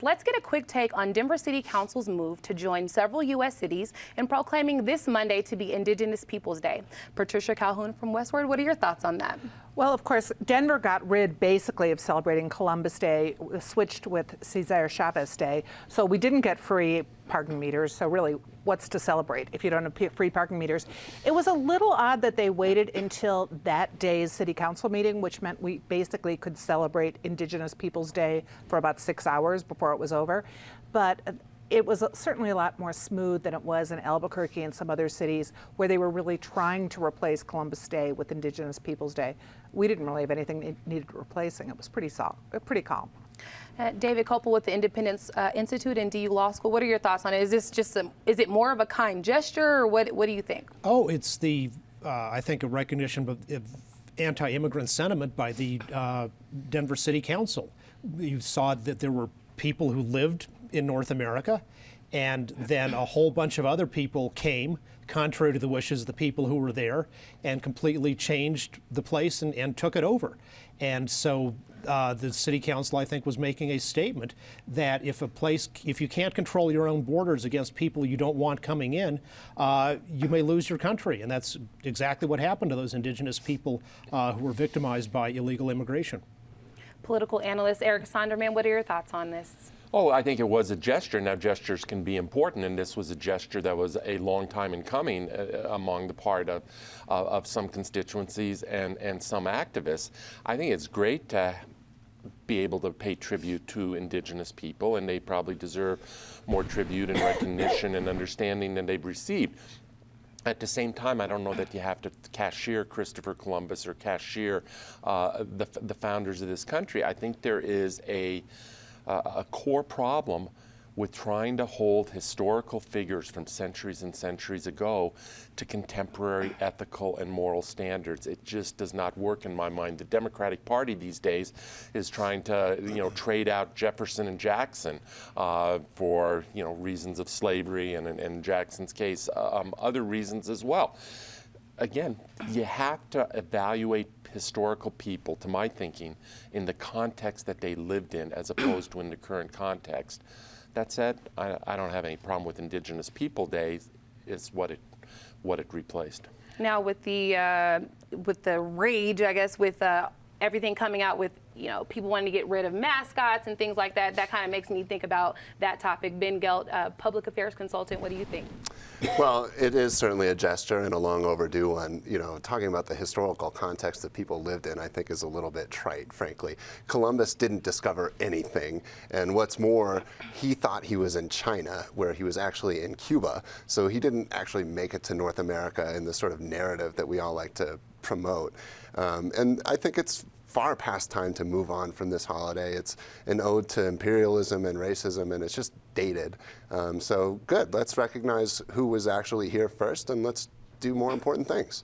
Let's get a quick take on Denver City Council's move to join several U.S. cities in proclaiming this Monday to be Indigenous Peoples Day. Patricia Calhoun from Westward, what are your thoughts on that? Well, of course, Denver got rid basically of celebrating Columbus Day, switched with Cesar Chavez Day. So we didn't get free parking meters. So really, what's to celebrate if you don't have free parking meters? It was a little odd that they waited until that day's city council meeting, which meant we basically could celebrate Indigenous Peoples Day for about 6 hours before it was over. But it was certainly a lot more smooth than it was in Albuquerque and some other cities where they were really trying to replace Columbus Day with Indigenous Peoples Day. We didn't really have anything needed replacing. It was pretty calm. David Copel with the Independence Institute and DU Law School. What are your thoughts on it? Is this just is it more of a kind gesture, or what do you think? Oh, it's I think a recognition of anti-immigrant sentiment by the Denver City Council. You saw that there were people who lived in North America, and then a whole bunch of other people came, contrary to the wishes of the people who were there, and completely changed the place and took it over. And so the City Council, I think, was making a statement that if you can't control your own borders against people you don't want coming in, you may lose your country. And that's exactly what happened to those Indigenous people who were victimized by illegal immigration. Political analyst Eric Sonderman, what are your thoughts on this? Oh, I think it was a gesture. Now, gestures can be important, and this was a gesture that was a long time in coming among the part of some constituencies and some activists. I think it's great to be able to pay tribute to Indigenous people, and they probably deserve more tribute and recognition and understanding than they've received. At the same time, I don't know that you have to cashier Christopher Columbus or cashier the founders of this country. I think there is a core problem with trying to hold historical figures from centuries and centuries ago to contemporary ethical and moral standards. It just does not work in my mind. The Democratic Party these days is trying to, trade out Jefferson and Jackson for, reasons of slavery and in Jackson's case, other reasons as well. Again, you have to evaluate historical people, to my thinking, in the context that they lived in as opposed to in the current context. That said, I don't have any problem with Indigenous People Day. Is what it replaced. Now with the rage, I guess, with everything coming out with people wanting to get rid of mascots and things like that, that kind of makes me think about that topic. Ben Gelt, public affairs consultant, what do you think? Well, it is certainly a gesture and a long overdue one. Talking about the historical context that people lived in, I think is a little bit trite, frankly. Columbus didn't discover anything, and what's more, he thought he was in China, where he was actually in Cuba, so he didn't actually make it to North America in the sort of narrative that we all like to promote. And I think it's far past time to move on from this holiday. It's an ode to imperialism and racism, and it's just dated. So good, let's recognize who was actually here first, and let's do more important things.